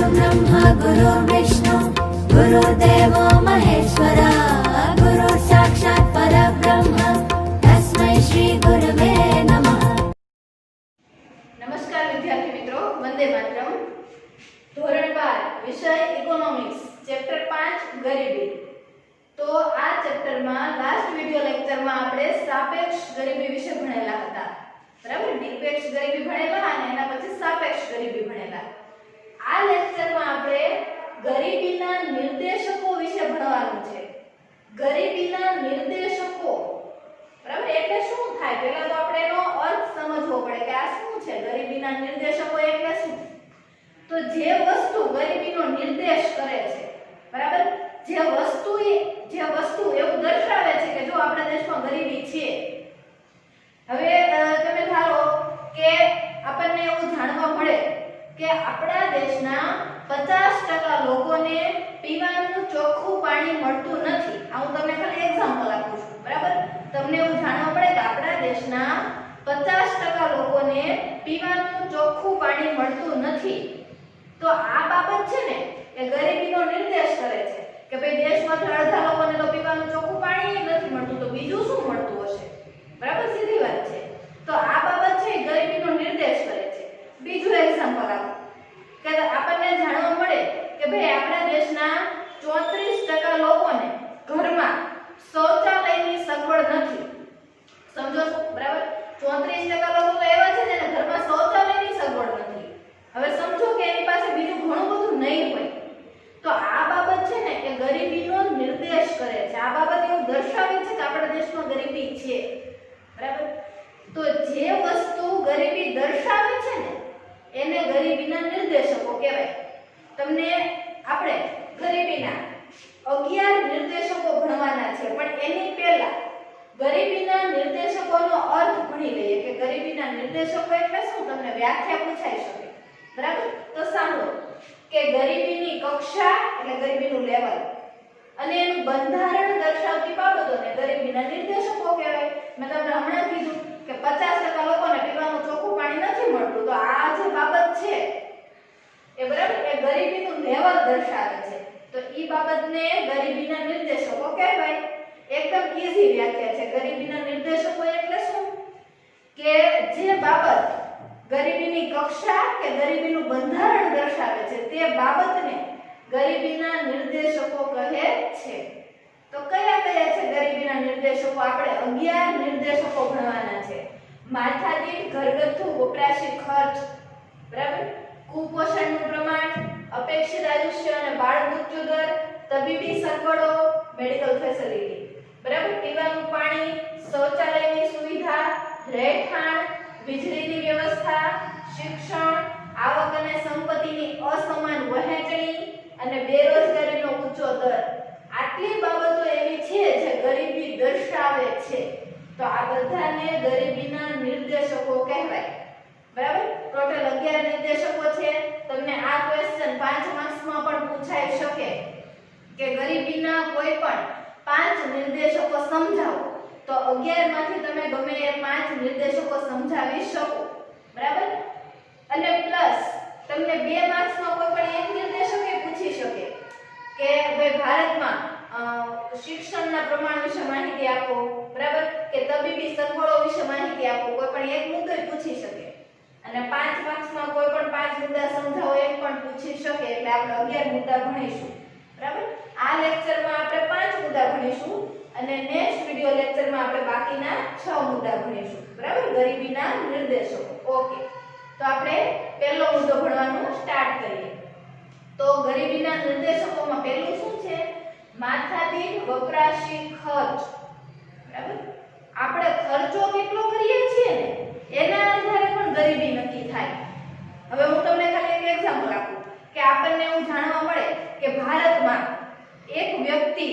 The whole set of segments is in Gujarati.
ब्रह्मा गुरु विष्णु गुरुदेवो महेश्वरा गुरु साक्षात् परब्रह्म तस्मै श्री गुरवे नमः। नमस्कार विद्यार्थी मित्रों, वंदे मातरम। ધોરણ 12 વિષય ઇકોનોમિક્સ ચેપ્ટર 5 ગરીબી। તો આ ચેપ્ટરમાં લાસ્ટ વિડિયો લેક્ચરમાં આપણે સાપેક્ષ ગરીબી વિશે ભણેલા હતા, બરાબર? નિરપેક્ષ ગરીબી ભણેલા અને એના પછી સાપેક્ષ ગરીબી ભણેલા। આ લેક્ચરમાં આપણે ગરીબીના નિર્દેશકો વિશે ભણવાનું છે। ગરીબીના નિર્દેશકો, બરાબર? એટલે શું થાય? પહેલા તો આપણે એનો અર્થ સમજવો પડે કે આ શું છે। ગરીબીના નિર્દેશકો એટલે શું? તો જે વસ્તુ ગરીબીનો નિર્દેશ કરે છે, બરાબર? જે વસ્તુ એવું દર્શાવે છે કે જો આપણા દેશમાં ગરીબી છે। હવે તમે ધારો કે આપણને એવું જાણવા મળે કે આપણા દેશના 50% લોકોને પીવાનું ચોખ્ખું પાણી મળતું નથી। આ હું તમને ખાલી એક્ઝામ્પલ આપું છું, બરાબર? તમને એવું જાણવા મળે કે આપણા દેશના 50% લોકોને પીવાનું ચોખ્ખું પાણી મળતું નથી। તો આ બાબત છે ને એ ગરીબીનો નિર્દેશ કરે છે કે ભાઈ દેશમાંથી અડધા લોકોને તો પીવાનું ચોખ્ખું પાણી નથી મળતું, તો બીજું શું મળતું હશે? બરાબર, સીધી વાત છે। તો આ બાબત છે એ ગરીબીનો નિર્દેશ કરે છે। બીજું એક્ઝામ્પલ આપો કે આપણને જાણવા મળે કે ભાઈ આપણા દેશના 34% લોકોને ઘરમાં શૌચાલયની સગવડ નથી। સમજો છો? બરાબર, 34% લોકો તો એવા છે જેને ઘરમાં શૌચાલયની સગવડ નથી। હવે સમજો કે એની પાસે બીજું ઘણું બધું નહીં હોય, તો આ બાબત છે ને એ ગરીબીનો નિર્દેશ કરે છે। આ બાબત એવું દર્શાવે છે કે આપણા દેશમાં ગરીબી છે, બરાબર? તો જે વસ્તુ ગરીબી દર્શાવે છે ને એને ગરીબીના નિર્દેશકો કહેવાય। તમને આપણે ગરીબીના 11 નિર્દેશકો ભણવાના છે, પણ એની પહેલા ગરીબીના નિર્દેશકોનો અર્થ ભણી લઈએ કે ગરીબીના નિર્દેશકો એટલે શું, તમને વ્યાખ્યા પૂછાઈ શકે, બરાબર? તો સાંભળો કે ગરીબીની કક્ષા એટલે ગરીબીનું લેવલ અને એનું બંધારણ દર્શાવતી બાબતોને ગરીબીના નિર્દેશકો કહેવાય। મેં તમને હમણાં કીધું કે 50% લોકોને પીવાનું ચોખ્ખું પાણી નથી મળતું, તો આ જે બાબત છે એ, બરાબર, એ ગરીબીનું લેવલ દર્શાવે છે। તો ઈ બાબતને ગરીબીના નિર્દેશકો કહેવાય। એકદમ ઈઝી વ્યાખ્યા છે। ગરીબીના નિર્દેશકો એટલે શું કે જે બાબત ગરીબીની કક્ષા કે ગરીબીનું બંધારણ દર્શાવે છે તે બાબતને ગરીબીના નિર્દેશકો કહે છે। તો કયા કયા છે ગરીબીના નિર્દેશકો? આપણે 11 નિર્દેશકો ભણવાના છે। માથાદીઠ ઘરગથ્થુ વપરાશી ખર્ચ, બરાબર, કુપોષણનું પ્રમાણ, અપેક્ષિત આયુષ્ય અને બાળ મૃત્યુ દર, તબીબી સગવડો, મેડિકલ ફેસિલિટી, બરાબર, પીવાનું પાણી, શૌચાલયની સુવિધા, રહેઠાણ, વીજળીની વ્યવસ્થા, શિક્ષણ, આવક અને સંપત્તિની અસમાન વહેંચણી અને બેરોજગારીનો ઊંચો દર। આટલી બાબતો એવી છે જે ગરીબી દર્શાવે છે। તો આ બધાને ગરીબીના નિર્દેશકો કહેવાય, બરાબર? ટોટલ 11 નિર્દેશકો છે। તમને આ ક્વેશ્ચન 5 માર્ક્સમાં પણ પૂછાઈ શકે કે ગરીબીના કોઈ પણ 5 નિર્દેશકો સમજાવો, તો 11 માંથી તમે ગમે એ 5 નિર્દેશકો સમજાવી શકો, બરાબર? અને પ્લસ તમને 2 માર્ક્સમાં કોઈ પણ એક નિર્દેશક એ પૂછી શકે કે ભાઈ ભારતમાં શિક્ષણના પ્રમાણ વિશે માહિતી આપો, બરાબર, કે તબીબી સગવડો વિશે માહિતી આપો, કોઈ પણ એક મુદ્દો પૂછી શકે। અને 5 માર્ક્સમાં કોઈ પણ 5 મુદ્દા સમજાવો એમ પણ પૂછી શકે। એટલે આપણે 11 મુદ્દા ભણીશું, બરાબર? આ લેક્ચરમાં આપણે 5 મુદ્દા ભણીશું અને નેક્સ્ટ વિડિયો લેક્ચરમાં આપણે બાકીના 6 મુદ્દા ભણીશું, બરાબર? ગરીબીના નિર્દેશકો। ઓકે, તો આપણે પહેલો મુદ્દો ભણવાનું સ્ટાર્ટ કરીએ। તો ગરીબીના નિર્દેશકોમાં પહેલું શું છે? માથાદીઠ વપરાશી ખર્ચ, બરાબર? આપણે ખર્ચો કેટલો કરીએ છીએ ને એના આધારે પણ ગરીબી નક્કી થાય। હવે હું તમને ખાલી એક એક્ઝામ્પલ આપું કે આપણને એવું જાણવા મળે કે ભારતમાં એક વ્યક્તિ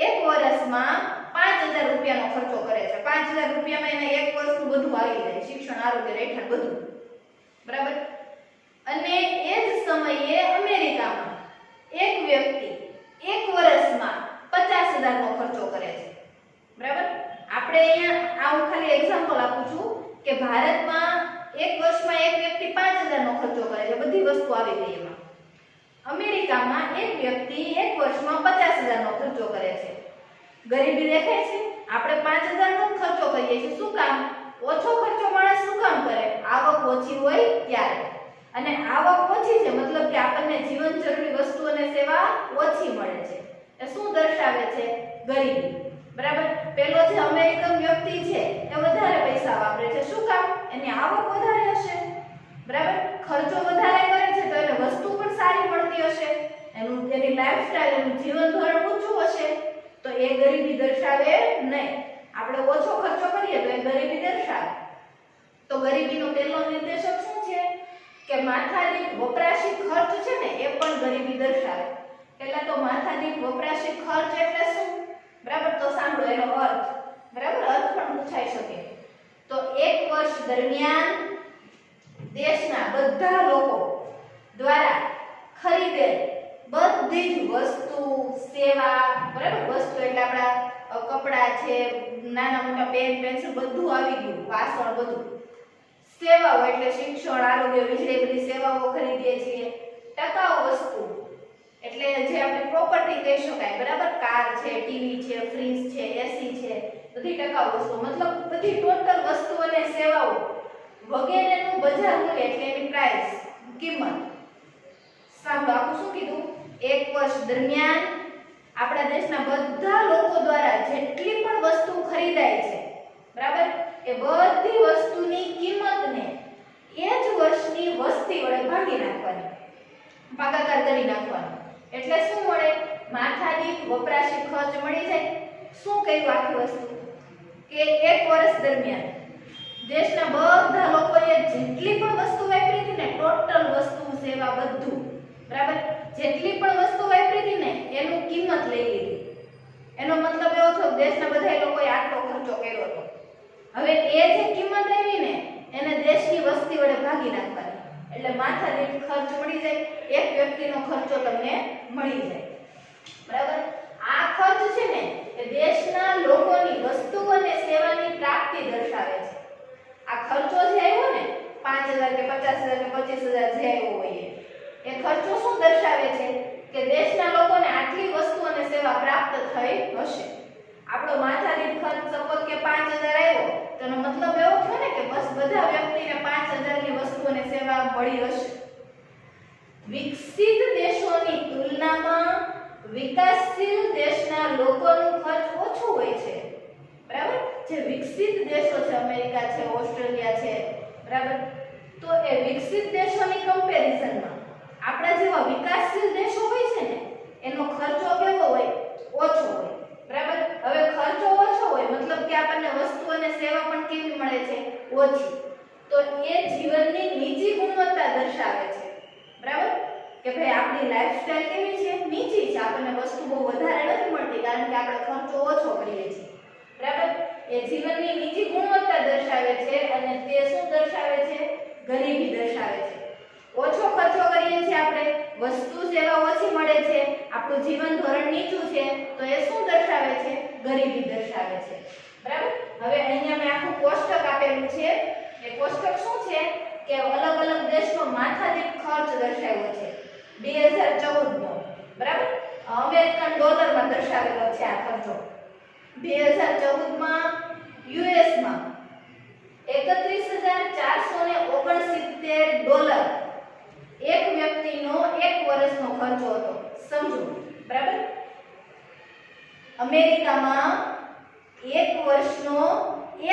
એક વર્ષમાં 5000 રૂપિયાનો ખર્ચો કરે છે। 5000 રૂપિયામાં એને એક વર્ષનું બધું આવી જાય, શિક્ષણ, આરોગ્ય, રહેઠાણ બધું, બરાબર? અને એ જ સમયે અમેરિકામાં એક વ્યક્તિ એક વર્ષમાં 50000 નો ખર્ચો કરે છે, બરાબર? આપણે અહીંયા આ હું ખાલી એક્ઝામ્પલ આપું છું કે ભારતમાં એક વર્ષમાં એક અમેરિકામાં એક વ્યક્તિ એક વર્ષમાં 50,000 નો ખર્ચો કરે છે. ગરીબી દેખાય છે. આપણે 5,000 નો ખર્ચો કરીએ છીએ. શું કામ? ઓછો ખર્ચો માણસ શું કામ કરે? આવક ઓછી હોય ત્યારે. અને આવક ઓછી છે મતલબ કે આપણને જીવન જરૂરી વસ્તુ અને સેવા ઓછી મળે છે. એ શું દર્શાવે છે? ગરીબી. બરાબર. પેલો જે અમેરિકન વ્યક્તિ છે એ વધારે પૈસા વાપરે છે. શું કામ? એની આવક વધારે હશે. બરાબર. ખર્ચો વધારે કરે છે તો એને વસ્તુ પણ સારી મળતી હશે. એની લાઈફસ્ટાઈલ, એનું જીવન ધોરણ ઊંચું હશે. તો એ ગરીબી દર્શાવે નહીં. આપણે ઓછો ખર્ચો કરીએ તો એ ગરીબી દર્શાવે. તો ગરીબીનો પહેલો નિર્દેશક શું છે? કે માથાદીઠ વપરાશી ખર્ચ છે ને એ પણ ગરીબી દર્શાવે. પહેલા તો માથાદીઠ વપરાશી ખર્ચ એટલે શું? બરાબર. તો સાંભળો એનો અર્થ. બરાબર. અર્થ પણ પૂછાઈ શકે. તો એક વર્ષ દરમિયાન દેશના બધા લોકો દ્વારા ખરીદેલ બધી જ વસ્તુ, સેવા, બરાબર. વસ્તુ એટલે આપણા કપડા છે, નાના મોટા પેન, પેન્સિલ બધું આવી ગયું, વાસણ બધું. સેવાઓ એટલે શિક્ષણ, આરોગ્ય, વીજળી બધી સેવાઓ ખરીદીએ છીએ. ટકાઉ વસ્તુ એટલે જે આપણી પ્રોપર્ટી કહી શકાય. બરાબર. કાર છે, ટીવી છે, ફ્રીજ છે, એસી છે, બધી ટકાઉ વસ્તુ મતલબ બધી ટોટલ વસ્તુ અને સેવાઓ વગેરેનું બજાર મૂલ્ય એટલે એની પ્રાઇસ, કિંમત. સાંભળો આખું શું કીધું? એક વર્ષ દરમિયાન આપણા દેશના બધા લોકો દ્વારા જેટલી પણ વસ્તુ ખરીદાય છે, બરાબર, એ બધી વસ્તુની કિંમતને એ જ વર્ષની વસ્તી વડે ભાગી નાખવાની, ભાગાકાર કરી નાખવાનો. એટલે શું મળે? માથાદીઠ વપરાશી ખર્ચ મળી જાય. શું કહ્યું આખી વસ્તુ? કે એક વર્ષ દરમિયાન દેશના બધા લોકોએ જેટલી પણ વસ્તુ વાપરી હતી ને, ટોટલ વસ્તુ, સેવા બધું, બરાબર, જેટલી પણ વસ્તુ વાપરી હતી ને એનું કિંમત લઈ લીધી. એનો મતલબ એવો થયો દેશના બધા લોકોએ આટલો ખર્ચો કર્યો હતો. હવે એ જે કિંમત આવી ને એને દેશની વસ્તી વડે ભાગી નાખવાની. એટલે માથાદીઠ ખર્ચ મળી જાય. એક વ્યક્તિનો ખર્ચો તમને મળી જાય. બરાબર. આ ખર્ચ છે ને એ દેશના લોકોની વસ્તુ અને સેવાની પ્રાપ્તિ દર્શાવે છે. આ ખર્ચો જે આવ્યો ને 5,000 કે 50,000 કે 25,000 જે આવ્યો હોય એ ખર્ચો શું દર્શાવે છે? કે દેશના લોકોને આટલી વસ્તુ અને સેવા પ્રાપ્ત થઈ હશે. આપણો માથાદીઠ ખર્ચ સપોઝ કે 5,000 આવ્યો તો એનો મતલબ એવો થયો ને કે બસ બધા વ્યક્તિને 5,000 ની વસ્તુ અને સેવા મળી હશે. વિકસિત દેશોની તુલનામાં વિકાસશીલ દેશના લોકોનું ખર્ચ ઓછું હોય છે. બરાબર. જે વિકસિત દેશો છે, અમેરિકા છે, ઓસ્ટ્રેલિયા છે, બરાબર, તો એ વિકસિત દેશોની કમ્પેરિઝનમાં આપણા જેવા વિકાસશીલ દેશો હોય છે ને એનો ખર્ચો કેવો હોય? ઓછો હોય. બરાબર. હવે ખર્ચો ઓછો હોય મતલબ કે આપણને વસ્તુ અને સેવા પણ કેવી મળે છે? ઓછી. તો એ જીવનની નીચી ગુણવત્તા દર્શાવે છે. બરાબર. કે ભાઈ આપણી લાઈફસ્ટાઈલ કેવી છે? નીચી છે. આપણને વસ્તુ બહુ વધારે નથી મળતી કારણ કે આપણે ખર્ચો ઓછો કરીએ છીએ. બરાબર. એ જીવનની નીચી ગુણવત્તા દર્શાવે છે અને તે શું દર્શાવે છે? ગરીબી દર્શાવે છે. ઓછો ખર્ચો કરીએ છીએ આપણે, વસ્તુ સેવા ઓછી મળે છે, આપણું જીવન ધોરણ નીચું છે, તો એ શું દર્શાવે છે? ગરીબી દર્શાવે છે. બરાબર. હવે અહીંયા મેં આખું કોષ્ટક આપેલું છે. એ કોષ્ટક શું છે? કે અલગ અલગ દેશનો માથાદીઠ ખર્ચ દર્શાવ્યો છે 2014 નો. બરાબર. અમેરિકન ડોલરમાં દર્શાવેલો છે આ ખર્ચો. 2014 માં યુએસ માં $31,469 એક વ્યક્તિનો એક વર્ષનો ખર્ચો હતો. સમજો. બરાબર. અમેરિકામાં એક વર્ષનો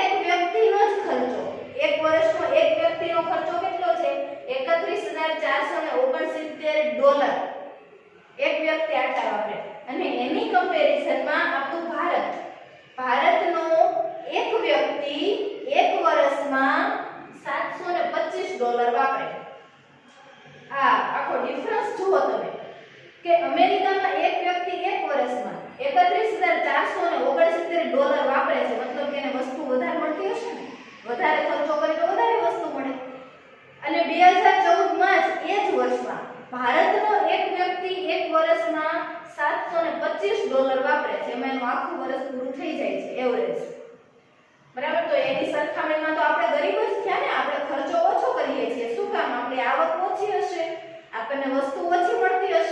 એક વ્યક્તિનો જ ખર્ચો, એક વર્ષનો એક વ્યક્તિનો ખર્ચો કેટલો છે? $31,469. એક વ્યક્તિ આટલા વાપરે. અને એની કમ્પેરિઝનમાં આપણું ભારતનો એક વ્યક્તિ એક વર્ષમાં $725 વાપરે. આ આખો ડિફરન્સ જુઓ તમે કે અમેરિકામાં એક વ્યક્તિ એક વર્ષમાં $31,469 વાપરે છે મતલબ કે એને વસ્તુ વધારે મળતી હશે ને, વધારે ખર્ચો કરે તો વધારે વસ્તુ મળે. અને 2014 માં જ એ જ વર્ષમાં ભારતનો એક વ્યક્તિ એક વર્ષમાં $725 વાપરે છે. એમાં એનું આખું વર્ષ પૂરું થઈ જાય છે એવરેજ. બરાબર. તો એની સરખામણીમાં તો આપણે ગરીબ જ થયા ને. આપણે ખર્ચો ઓછો કરીએ છીએ. શું કામ? આપણી આવક ઓછી હશે, આપણને વસ્તુ ઓછી મળતી હશે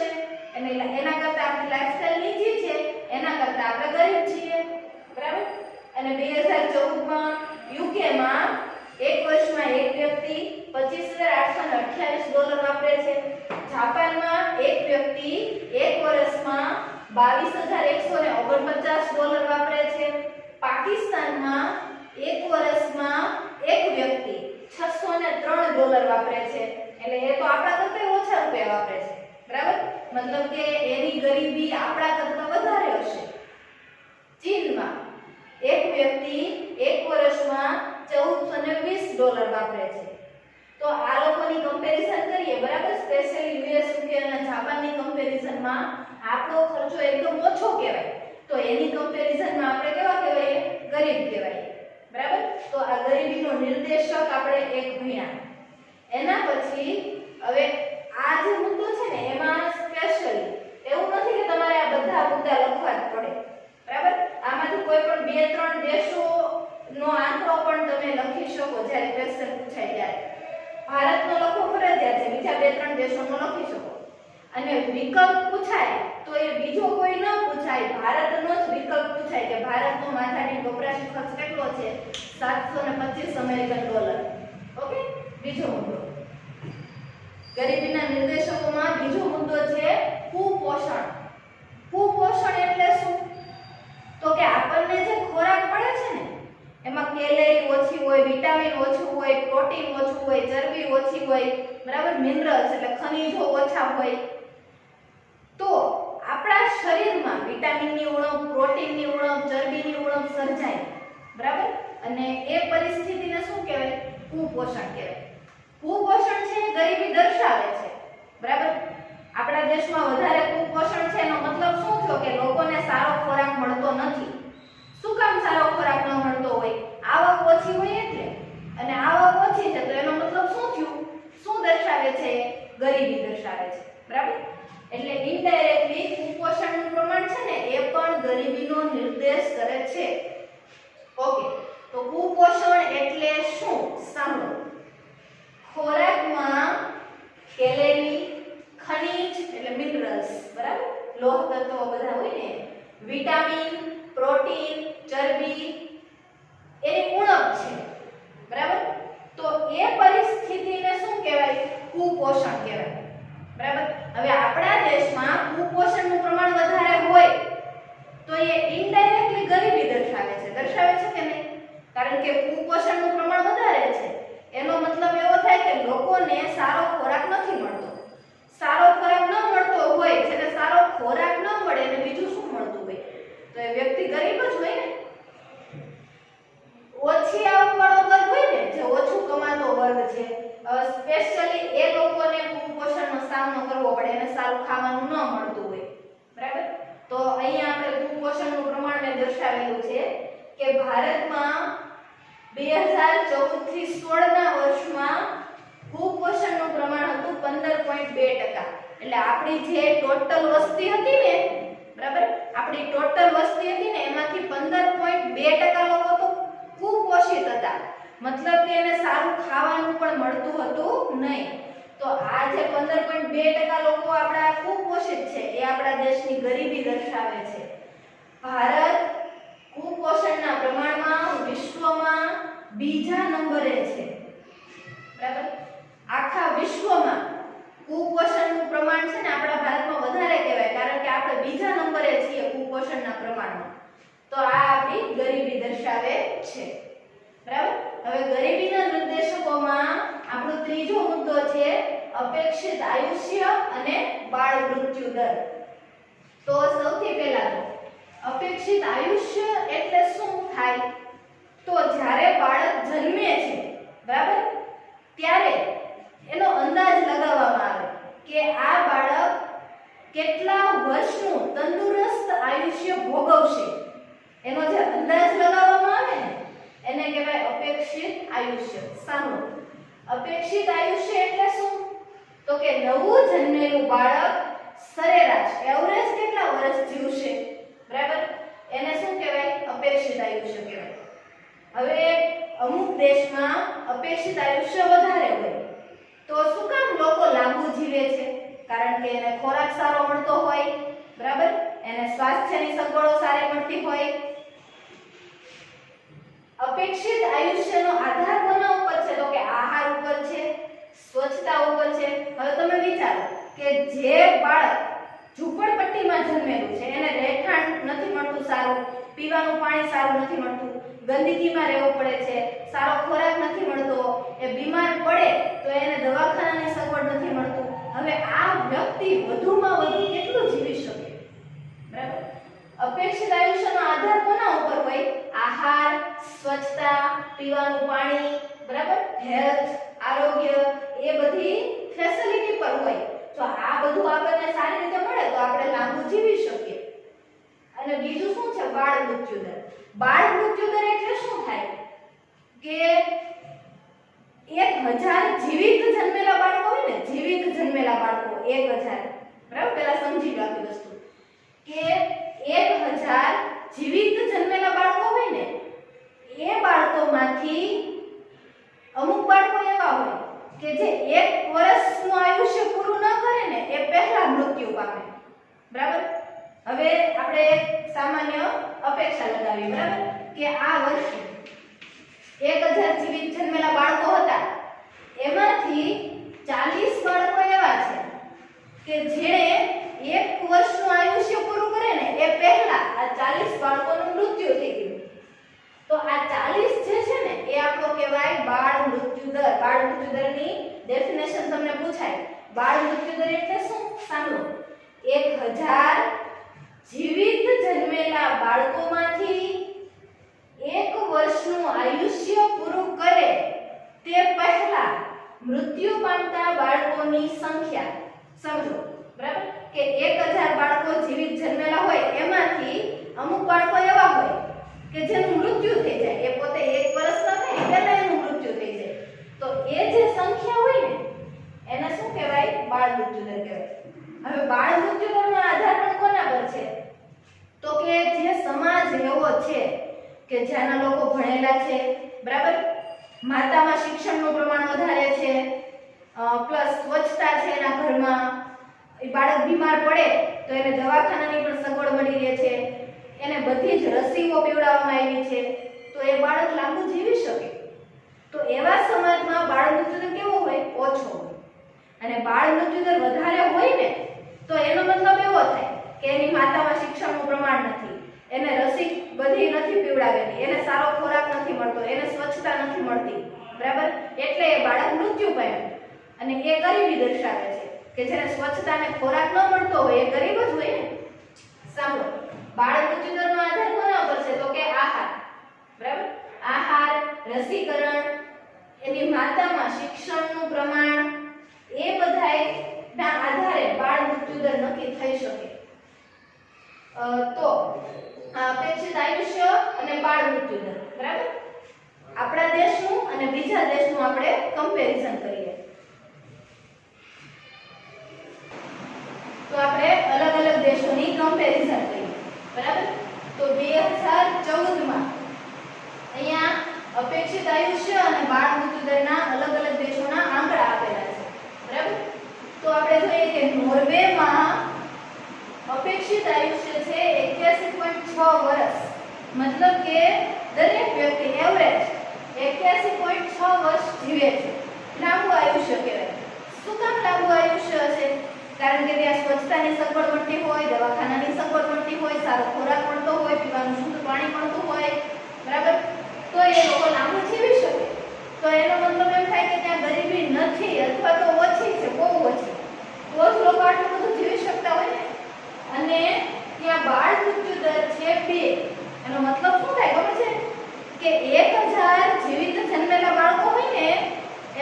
માં એક વ્યક્તિ $25,828 વાપરે છે. જાપાનમાં એક વ્યક્તિ એક વર્ષમાં $22,149 વાપરે છે. પાકિસ્તાનમાં એક વર્ષમાં એક વ્યક્તિ $603 વાપરે છે. એટલે એ તો આપણા કરતા ઓછા રૂપિયા વાપરે છે, બરાબર? મતલબ કે એની ગરીબી આપણા કરતા વધારે હશે. ચીનમાં એક વ્યક્તિ એક વર્ષમાં $1420 વાપરે છે. તો આ લોકોની કમ્પેરિઝન કરીએ, બરાબર? સ્પેશિયલી યુએસ, યુકે અને જાપાનની કમ્પેરિઝનમાં આપણો ખર્ચો એકદમ ઓછો કહેવાય. તો એની કમ્પેરિઝનમાં આપણે કેવા કહેવાય? ગરીબ કહેવાય, બરાબર? તો આ ગરીબીનો નિર્દેશક આપણે એક ભણ્યા. એના પછી હવે આ જે મુદ્દો છે ને એમાં સ્પેશિયલી એવું નથી કે તમારે આ બધા મુદ્દા લખવા જ પડે, બરાબર? આમાંથી કોઈ પણ 2-3 દેશોનો આંકડો પણ તમે લખી શકો જ્યારે ક્વેશ્ચન પૂછાય ત્યારે. ભારતનો લખવો ફરજિયાત છે, બીજા 2-3 દેશોનો લખી શકો. અને વિકલ્પ પૂછાય તો એ બીજો કોઈ ન પૂછાય, ભારતનો જ વિકલ્પ પૂછાય કે ભારતનો માથાદીઠ વપરાશ ખર્ચ કેટલો છે? $725 ઓકે. બીજો મુદ્દો ગરીબીના નિર્દેશકોમાં બીજો મુદ્દો છે કુપોષણ. કુપોષણ એટલે શું? તો કે આપણને જે ખોરાક મળે છે ને એમાં કેલરી ઓછી હોય, વિટામિન ઓછું હોય, પ્રોટીન ઓછું હોય, ચરબી ઓછી હોય, બરાબર? મિનરલ્સ એટલે ખનિજો ઓછા હોય. તો આપણા શરીરમાં વિટામિનની ઉણપ, પ્રોટીનની ઉણપ, ચરબીની ઉણપ સર્જાય, બરાબર? અને એ પરિસ્થિતિને શું કહેવાય? કુપોષણ કહેવાય. કુપોષણ છે ગરીબી દર્શાવે છે, બરાબર? આપણા દેશમાં વધારે કુપોષણ છે એનો મતલબ શું થયો? કે લોકોને સારો ખોરાક મળતો નથી. શું કામ સારો ખોરાક ન મળતો હોય? આવક ઓછી હોય એટલે. અને આવક ઓછી છે તો એનો મતલબ શું થયું? શું દર્શાવે છે? ગરીબી દર્શાવે છે, બરાબર? એટલે ઇનડાયરેક્ટલી કુપોષણનું પ્રમાણ છે ને એ પણ ગરીબીનો નિર્દેશ કરે છે. ઓકે, તો કુપોષણ એટલે શું? સાંભળો. ખોરાકમાં કેલરી, ખનિજ એટલે મિનરલ્સ, બરાબર? લોહ તત્વો બધા હોય ને, વિટામિન, પ્રોટીન, ચરબી એની ઉણપ છે, બરાબર? તો એ પરિસ્થિતિને શું કહેવાય? કુપોષણ કહેવાય, બરાબર? હવે આપણા દેશમાં કુપોષણનું પ્રમાણ વધારે હોય તો એ ઇનડાયરેક્ટલી ગરીબી દર્શાવે છે. દર્શાવે છે કે નહીં? કારણ કે કુપોષણનું પ્રમાણ વધારે છે એનો મતલબ એવો થાય કે લોકોને સારો ખોરાક નથી મળતો. સારો ખોરાક ન મળતો હોય છે એટલે સારો ખોરાક ન મળે અને બીજું શું મળતું હોય? તો એ વ્યક્તિ ગરીબ જ હોય ને. ઓછી આવકવાળો વર્ગ હોય ને, જે ઓછું કમાતો વર્ગ છે, સ્પેશિયલી એ લોકોને કુપોષણનો સામનો કરવો પડે, એને સારું ખાવાનું ન મળતું હોય, બરાબર? તો અહીંયા આપણે કુપોષણનું પ્રમાણને દર્શાવેલું છે કે ભારતમાં 2014 થી 16 ના વર્ષમાં કુપોષણનું પ્રમાણ હતું 15.2%. એટલે આપણી જે ટોટલ વસ્તી હતી ને, બરાબર? આપણી ટોટલ વસ્તી હતી ને એમાંથી 15.2% લોકો તો કુપોષિત હતા. મતલબ કે એને સારું ખાવાનું પણ મળતું હતું નહીં. તો આ જે 15.2% લોકો આપણા કુપોષિત છે એ આપણા દેશની ગરીબી દર્શાવે છે. ભારત કુપોષણના પ્રમાણમાં વિશ્વમાં બીજા નંબરે છે, બરાબર? આખા વિશ્વમાં કુપોષણનું પ્રમાણ છે ને આપણા ભારતમાં વધારે કહેવાય, કારણ કે આપણે બીજા નંબરે છીએ કુપોષણના પ્રમાણમાં. તો આ આપણી ગરીબી દર્શાવે છે, બરાબર? હવે ગરીબીના નિર્દેશકોમાં આપણો ત્રીજો મુદ્દો છે અપેક્ષિત આયુષ્ય અને બાળ મૃત્યુ દર. તો સૌથી પહેલા અપેક્ષિત આયુષ્ય એટલે શું થાય? તો જ્યારે બાળક જન્મે છે, બરાબર, ત્યારે એનો અંદાજ લગાવવામાં આવે કે આ બાળક કેટલા વર્ષનું તંદુરસ્ત આયુષ્ય ભોગવશે. એનો જે અંદાજ લગાવવામાં આવે ને એને કહેવાય અપેક્ષિત આયુષ્ય. સાંભળો, અપેક્ષિત આયુષ્ય એટલે શું? તો કે નવું જન્મેલું બાળક સરેરાશ એવરેજ કેટલા વર્ષ જીવશે, બરાબર? એને શું કહેવાય? અપેક્ષિત આયુષ્ય કહેવાય. હવે અમુક દેશમાં અપેક્ષિત આયુષ્ય વધારે હોય તો શું કામ લોકો લાંબુ જીવે છે? કારણ કે એને ખોરાક સારો મળતો હોય, બરાબર? એને સ્વાસ્થ્યની સગવડો સારી મળતી હોય. અપેક્ષિત આયુષ્યનો આધાર કોના ઉપર છે? તો કે આહાર કે જે બાળક ઝૂંપડપટ્ટીમાં જન્મેલું છે, એને રહેઠાણ નથી મળતું સારું, પીવાનું પાણી સારું નથી મળતું, ગંદકીમાં રહેવું પડે છે, સારો ખોરાક નથી મળતો, એ બીમાર પડે તો એને દવાખાનાની સગવડ નથી મળતું. હવે આ વ્યક્તિ વધુમાં વધુ કેટલું જીવી શકે? બરાબર. અપેક્ષિત આયુષ્યનો આધાર કોના ઉપર હોય? આહાર, સ્વચ્છતા, પીવાનું પાણી, બરાબર, હેલ્થ, આરોગ્ય, એ બધી ફેસિલિટી પર હોય. જો આ બધું આપણને સારી રીતે મળે તો આપણે લાંબુ જીવી શકીએ. અને બીજું શું છે? બાળ મૃત્યુ દર. બાળ મૃત્યુ દર એટલે શું થાય કે 1000 જીવિત જન્મેલા બાળકો હોય ને, જીવિત જન્મેલા બાળકો 1000, બરાબર, પહેલા સમજી લો આ વસ્તુ કે 1000 જીવિત જન્મેલા બાળકો હોય ને, એ બાળકોમાંથી અમુક બાળકો એવા હોય કે જે 1 વર્ષનું આયુષ્ય પૂરું ન કરે ને એ પહેલા મૃત્યુ પામે. બરાબર. હવે આપણે એક સામાન્ય અપેક્ષા લગાવી, બરાબર, કે આ વર્ષે 1000 જીવિત જન્મેલા બાળકો હતા, એમાંથી 40 બાળકો એવા છે કે જેણે 1 વર્ષનું આયુષ્ય પૂરું કરે ને એ પહેલા આ 40 બાળકોનું મૃત્યુ થઈ ગયું. તો આ 40 જે છે ને એ આપણો કહેવાય બાળ મૃત્યુ દર. બાળ મૃત્યુ દરની ડેફિનેશન તમને પૂછાય. બાળ મૃત્યુ દર એટલે શું? સાંભળો. 1000 જીવિત જન્મેલા બાળકોમાંથી 1 વર્ષનું આયુષ્ય પૂરું કરે તે પહેલા મૃત્યુ પામતા બાળકોની સંખ્યા સમજો. બરાબર, કે 1000 બાળકો જીવિત જન્મેલા હોય, એમાંથી અમુક બાળકો એવા હોય કે જેનું મૃત્યુ થઈ જાય, એ પોતે 1 વર્ષના થાય પહેલા એનું મૃત્યુ થઈ જાય. તો એ જે સંખ્યા હોય ને એને શું કહેવાય? બાળ મૃત્યુ દર કહેવાય. હવે બાળ મૃત્યુ દરનો આધાર પણ કોના પર છે? તો કે જે સમાજ એવો છે કે જ્યાંના લોકો ભણેલા છે, બરાબર, માતામાં શિક્ષણનું પ્રમાણ વધારે છે, પ્લસ સ્વચ્છતા છે એના ઘરમાં, એ બાળક બીમાર પડે તો એને દવાખાનાની પણ સગવડ મળી રહે છે, એને બધી જ રસીઓ પીવડાવવામાં આવી છે, તો એ બાળક લાંબુ જીવી શકે. તો એવા સમાજમાં બાળ મૃત્યુદર કેવો હોય? ઓછો હોય. અને બાળ મૃત્યુદર વધારે હોય ને તો એનો મતલબ એવો થાય કે એની માતામાં શિક્ષણનું પ્રમાણ નથી, એને રસી બધી નથી પીવડાવેલી, એને સારો ખોરાક નથી મળતો, એને સ્વચ્છતા નથી મળતી, બરાબર, એટલે એ બાળક મૃત્યુ પામે. અને એ ગરીબી દર્શાવે છે કે જેને સ્વચ્છતા અને ખોરાક ન મળતો હોય એ ગરીબ જ હોય ને. સાંભળો, બાળ મૃત્યુ દરનો આધાર કોના પર છે? તો કે આહાર. બરાબર, આહાર, રસીકરણ, એની માતામાં શિક્ષણનું પ્રમાણ, એ બધાના આધારે બાળ મૃત્યુ દર નક્કી થઈ શકે. તો અપેક્ષિત આયુષ્ય અને બાળ મૃત્યુ દર, બરાબર, આપણા દેશનું અને બીજા દેશનું આપણે કમ્પેરિઝન કરીએ. તો આપણે અલગ અલગ દેશોની કમ્પેરિઝન કરીએ, બરાબર. તો 2014 માં અહીંયા અપેક્ષિત આયુષ્ય અને બાળ મૃત્યુ દરના અલગ અલગ દેશોના આંકડા આપેલા છે, બરાબર. તો આપણે જોઈએ કે નોર્વેમાં અપેક્ષિત આયુષ્ય છે 81.6 વર્ષ, મતલબ કે દરેક વ્યક્તિ એવરેજ 81.6 વર્ષ જીવે છે. લાંબુ આયુષ્ય કહેવાય. શું કામ લાંબુ આયુષ્ય હશે? કારણ કે ત્યાં સ્વચ્છતાની સગવડ મળતી હોય, દવાખાનાની સગવડ મળતી હોય, સારો ખોરાક મળતો હોય, પીવાનું શુદ્ધ પાણી મળતું હોય, બરાબર, તો એ લોકો લાંબુ જીવી શકે. તો એનો મતલબ એમ થાય કે ત્યાં ગરીબી નથી અથવા તો ઓછી છે, બહુ ઓછી, તો જ લોકો આટલું બધું જીવી શકતા હોય ને. અને ત્યાં બાળ મૃત્યુ દર છે 2. એનો મતલબ શું થાય ખબર છે? કે 1000 જીવિત જન્મેલા બાળકો હોય ને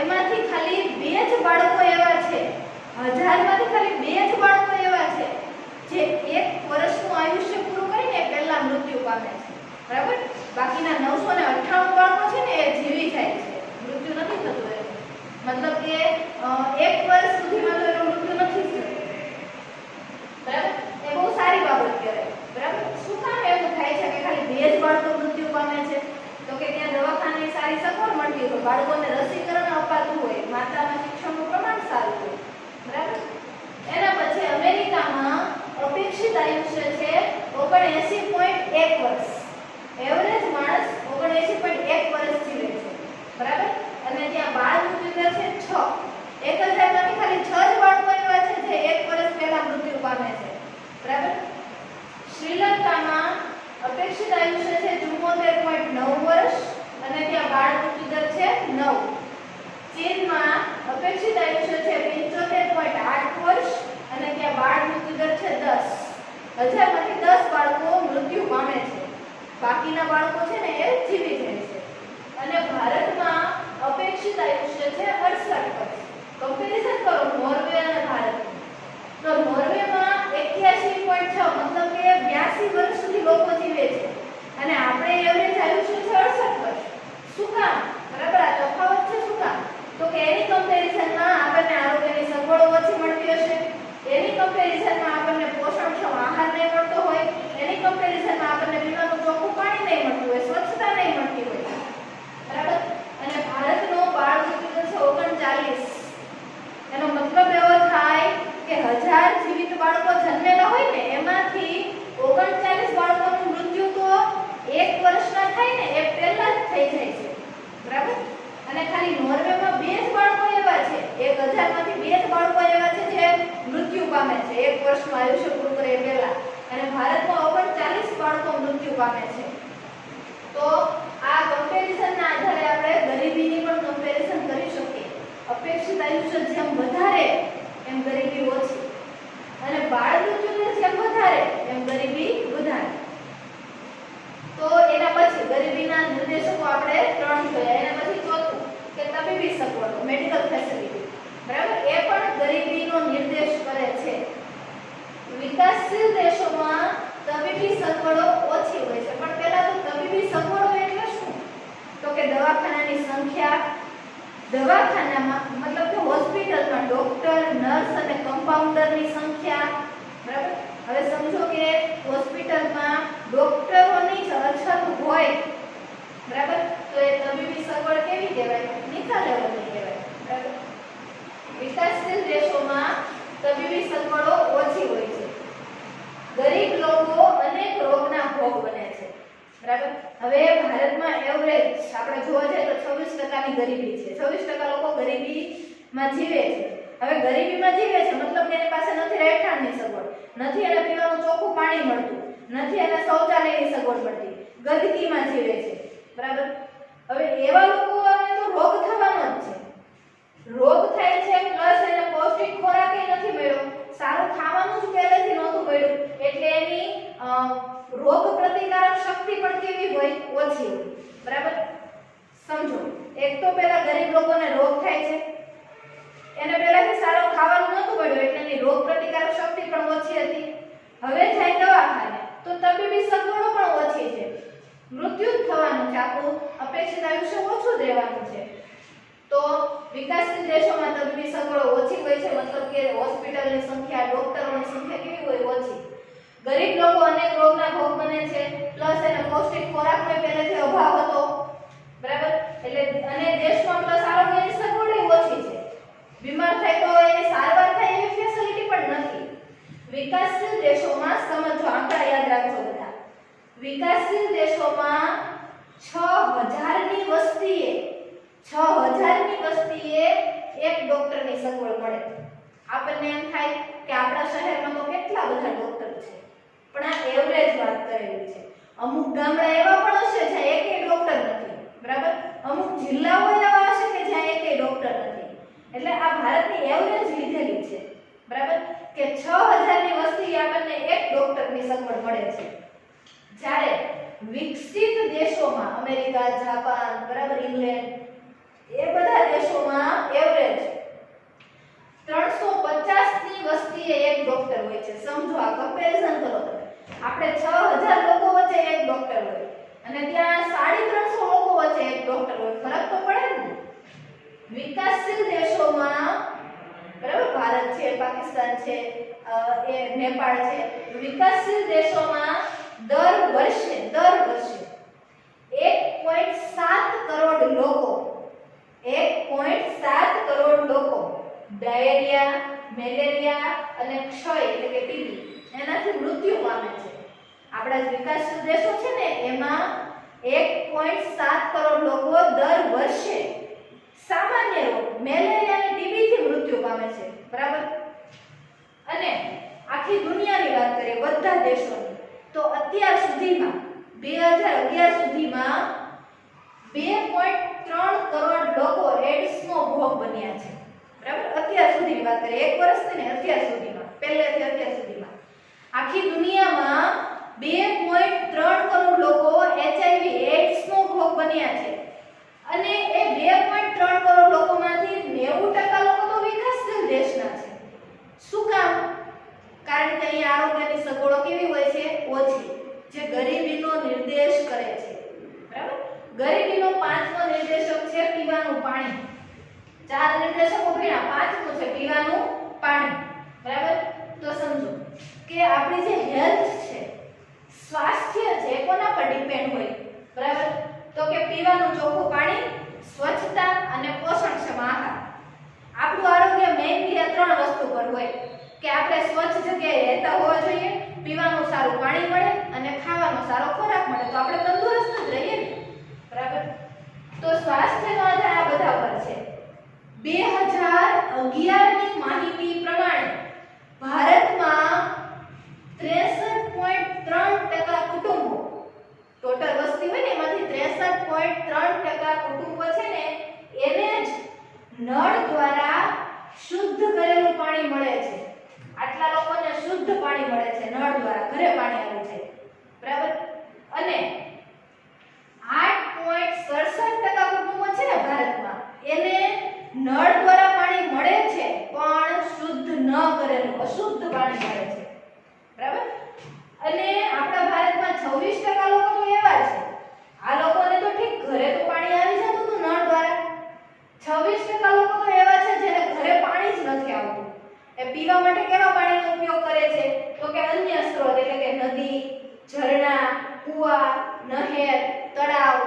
એમાંથી ખાલી 2 જ બાળકો એવા છે, 1000 માંથી ખાલી 2 જ બાળકો એવા છે જે 1 વર્ષનું આયુષ્ય પૂરું કરીને પહેલા મૃત્યુ પામે છે, બરાબર. બાકીના 998 બાળકો છે ને એ જીવી જાય છે, મૃત્યુ નથી થતું એનું. મતલબ કે 1 વર્ષ સુધીમાં તો એનું મૃત્યુ નથી થતું, બરાબર. એ બહુ સારી બાબત કહેવાય, બરાબર. શું કામ એવું થાય છે કે ખાલી 2 જ બાળકો મૃત્યુ પામે છે? તો કે ત્યાં દવાખાનાની સારી સગવડ મળતી હોય, બાળકોને રસીકરણ અપાતું હોય, માતામાં શિક્ષણનું પ્રમાણ સારું હોય, બરાબર. એના પછી અમેરિકામાં અપેક્ષિત આયુષ્ય છે 79.1 વર્ષ. એવરેજ માણસ 79.1 વર્ષ જીવે છે, બરાબર. અને ત્યાં બાળ મૃત્યુ દર છે 6. 1000 માંથી ખાલી 6 જ છે 9. ચીનમાં અપેક્ષિત આયુષ્ય છે 75.8 વર્ષ અને ત્યાં બાળ મૃત્યુ દર છે 10. 1000માંથી 10 બાળકો મૃત્યુ પામે છે, બાકીના બાળકો છે ને એ જીવી જાય છે. અને ભારતમાં અપેક્ષિત આયુષ્ય છે 68 વર્ષ. કમ્પેરિઝન કરો નોર્વે અને ભારત. તો નોર્વેમાં 81.6 મતલબ કે 82 વર્ષ સુધી લોકો જીવે છે અને આપણે એવરેજ આયુષ્ય છે 68 વર્ષ. શું કામ? બરાબર, આ તફાવત છે શું કામ? તો કે એની કમ્પેરિઝનમાં આપણને આરોગ્યની સગવડો ઓછી મળતી હશે, એની કમ્પેરિઝનમાં આપણને પોષણક્ષમ આહાર નહીં મળતો હોય, એની કમ્પેરિઝનમાં આપણને પીવાનું ચોખ્ખું પાણી નહીં મળતું હોય, સ્વચ્છતા નહીં મળતી હોય. બરાબર. અને ભારતનો બાળ મૃત્યુ દર છે 39. એનો મતલબ એવો થાય કે 1000 જીવિત બાળકો જન્મેલા હોય ને એમાંથી 39 બાળકોનું મૃત્યુ તો 1 વર્ષના થાય ને એ પહેલા જ થઈ જાય છે. બરાબર. અને ખાલી નોર્વેમાં 2 જ બાળકો એવા છે, 1000 માંથી 2 જ બાળકો એવા છે જે મૃત્યુ પામે છે 1 વર્ષનું આયુષ્ય પૂરું કરે એ પહેલા, અને ભારતમાં 39 બાળકો મૃત્યુ પામે છે. તો આ કમ્પેરિઝનના આધારે આપણે ગરીબીની પણ કમ્પેરિઝન કરી શકીએ. અપેક્ષિત આયુષ્ય જેમ વધારે એમ ગરીબી ઓછી, અને બાળ મૃત્યુ દર જેમ વધારે એમ ગરીબી વધારે. તો એના પછી ગરીબીના નિર્દેશકો આપણે 3 જોયા. એના પછી ચોથું કે તબીબી સગવડો, મેડિકલ ફેસિલિટી. બરાબર, એ પણ ગરીબીનો નિર્દેશ કરે છે. વિકાસશીલ દેશોમાં તબીબી સગવડો ઓછી હોય છે, પણ પહેલા તો તબીબી સગવડો એટલે શું? તો કે દવાખાનાની સંખ્યા, દવાખાનામાં મતલબ કે હોસ્પિટલમાં ડોક્ટર, નર્સ અને કમ્પાઉન્ડરની સંખ્યા. બરાબર. હવે સમજો કે હોસ્પિટલમાં ડોક્ટરોની જ અછત હોય, બરાબર, તો એ તબીબી સગવડ કેવી કહેવાય? નીચા લેવલની કહેવાય. બરાબર. વિકાસશીલ દેશોમાં તબીબી સગવડો ઓછી હોય છે. ગરીબ લોકો અનેક રોગના ભોગ બને છે. બરાબર. હવે ભારતમાં એવરેજ આપણે જોવા જઈએ તો 26% ની ગરીબી છે. 26% લોકો ગરીબીમાં જીવે છે. હવે ગરીબીમાં જીવે છે મતલબ કે એની પાસે નથી રહેઠાણની સગવડ, નથી એને પીવાનું ચોખ્ખું પાણી મળતું, નથી એને શૌચાલયની સગવડ મળતી, ગંદકીમાં જીવે છે. બરાબર. હવે એવા લોકોને તો રોગ થવાનો જ છે. રોગ થાય છે પ્લસ એને પૌષ્ટિક ખોરાક નથી મળ્યો, સારું ખાવાનું જ પહેલેથી નહોતું મળ્યું, એટલે એની રોગ પ્રતિકારક શક્તિ પણ કેવી હોય? ઓછી હોય. બરાબર. સમજો, એક તો પહેલા ગરીબ લોકોને રોગ થાય છે, એને પહેલાથી સારું ખાવાનું નહોતું મળ્યું એટલે એની રોગ પ્રતિકારક શક્તિ પણ ઓછી હતી. હવે જાય દવાખાને તો તબીબી સગવડો પણ ઓછી છે, મૃત્યુ જ થવાનું છે, આપણું અપેક્ષિત આયુષ્ય ઓછું જ રહેવાનું છે. તો વિકાસશીલ દેશોમાં તબીબી સગવડો ઓછી હોય છે, મતલબ કે હોસ્પિટલની સંખ્યા, ડોક્ટરોની સંખ્યા કેવી હોય? ઓછી. ગરીબ લોકો અનેક રોગના ભોગ બને છે, પ્લસ એને પૌષ્ટિક ખોરાકનો પહેલેથી અભાવ હતો. બરાબર. એટલે અને દેશમાં પ્લસ આરોગ્યની સગવડ ઓછી છે, બીમાર થાય તો એની સારવાર થાય એવી ફેસિલિટી પણ નથી. વિકાસશીલ દેશોમાં સમજો, આંકડા યાદ રાખજો બધા. વિકાસશીલ દેશોમાં 6000 ની વસ્તીએ 6000 ની વસ્તીએ એક ડોક્ટરની સગવડ મળે. આપણને એમ થાય કે આપણા શહેરમાં તો કેટલા બધા ડોક્ટર છે, પણ આ એવરેજ વાત કરેલી છે. અમુક ગામડા એવા પણ હશે જ્યાં એકેય ડોક્ટર નથી. બરાબર. અમુક જિલ્લાઓ એવા હશે કે જ્યાં એકેય ડોક્ટર નથી. એટલે આ ભારતની એવરેજ લીધેલી છે. બરાબર. કે 6000 ની વસ્તીએ આપણને એક ડોક્ટરની સગવડ મળે છે. જ્યારે વિકસિત દેશોમાં અમેરિકા, જાપાન, બરાબર, ઇંગ્લેન્ડ, એ બધા દેશોમાં એવરેજ 350 ની વસ્તીએ એક ડોક્ટર હોય છે. સમજો, આ કમ્પેરિઝન કરો તમે. આપણે 6000 લોકો વચ્ચે એક ડોક્ટર હોય અને ત્યાં 350 લોકો વચ્ચે એક ડોક્ટર હોય, ફરક તો પડે ને. વિકાસશીલ દેશોમાં, બરાબર, ભારત છે, પાકિસ્તાન છે, એ નેપાળ છે, વિકાસશીલ દેશોમાં દર વર્ષે 1.7 કરોડ લોકો 1.7 કરોડ લોકો ડાયરિયા, મેલેરિયા અને ક્ષય એટલે કે ટીબી એનાથી મૃત્યુ પામે છે. આપણા વિકાસશીલ દેશો છે ને એમાં 1.7 કરોડ લોકો દર વર્ષે સામાન્ય રોગ મેલેરિયા અને ટીબી થી મૃત્યુ પામે છે. બરાબર. અને આખી દુનિયાની વાત કરીએ બધા દેશોની તો અત્યાર સુધીમાં 2011 સુધીમાં 2.3 કરોડ ભોગ બન્યા છે. બરાબર, અત્યાર સુધીની વાત કરીએ, 1 વર્ષથી ને અત્યાર સુધીમાં, પહેલેથી અત્યાર સુધીમાં આખી દુનિયામાં 2.3 કરોડ લોકો HIV એડ્સ નો ભોગ બન્યા છે. અને એ 2.3 કરોડ લોકોમાંથી 90% લોકો તો વિકાસશીલ દેશના છે. શું કામ? કારણ કે અહીં આરોગ્યની સગવડો કેવી હોય છે? ઓછી, જે ગરીબીનો નિર્દેશ કરે છે. બરાબર, ગરીબીનો 5મો નિર્દેશક છે પીવાનું પાણી. 4 નિર્દેશકો ભણ્યા, 5મું છે પીવાનું પાણી. બરાબર, તો સમજો કે આપણી જે હેલ્થ છે, સ્વાસ્થ્ય છે, કોના પર ડિપેન્ડ હોય? બરાબર, તો કે પીવાનું ચોખ્ખું પાણી, સ્વચ્છતા અને પોષણક્ષમ આહાર. આપણું આરોગ્ય મેઇનલી આ 3 વસ્તુ પર હોય કે આપણે સ્વચ્છ જગ્યાએ રહેતા હોવા જોઈએ, પીવાનું સારું પાણી મળે અને ખાવાનો સારો ખોરાક મળે, તો આપણે તંદુરસ્ત જ રહીએ ને. બરાબર, તો સ્વાસ્થ્યનો આધાર આ બધા પર છે. 2011ની માહિતી પ્રમાણે ભારતમાં 63.3% કુટુંબો, ટોટલ વસ્તી હોય ને એમાંથી 63.3% કુટુંબો છે ને એને જ નળ દ્વારા શુદ્ધ કરેલું પાણી મળે છે. આટલા લોકોને શુદ્ધ પાણી મળે છે નળ દ્વારા, ઘરે પાણી આવે છે. બરાબર, અને 8.67% કુટુંબો છે ને ભારતમાં એને નળ દ્વારા પાણી મળે છે પણ શુદ્ધ ન કરેલું અશુદ્ધ પાણી મળે છે. બરાબર, અને આપણા ભારતમાં 26% લોકો તો એવા છે, આ લોકોને તો ઠીક ઘરે તો પાણી આવી જતું હતું નળ દ્વારા. 26% લોકો તો એવા છે જેને ઘરે પાણી જ નથી આવતું. એ પીવા માટે કેવા પાણીનો ઉપયોગ કરે છે? તો કે અન્ય સ્ત્રોત, એટલે કે નદી, ઝરણા, કૂવા, નહેર, તળાવ,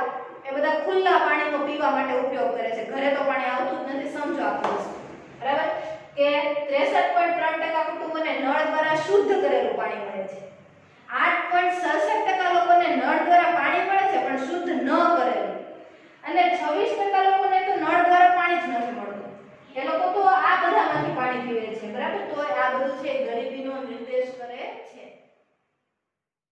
એ બધા ખુલ્લા પાણીનો પીવા માટે ઉપયોગ કરે છે. ઘરે તો પાણી આવતું જ નથી. સમજો આ વસ્તુ. બરાબર, કે 63.3% કુટુંબોને નળ દ્વારા શુદ્ધ કરેલું પાણી મળે છે.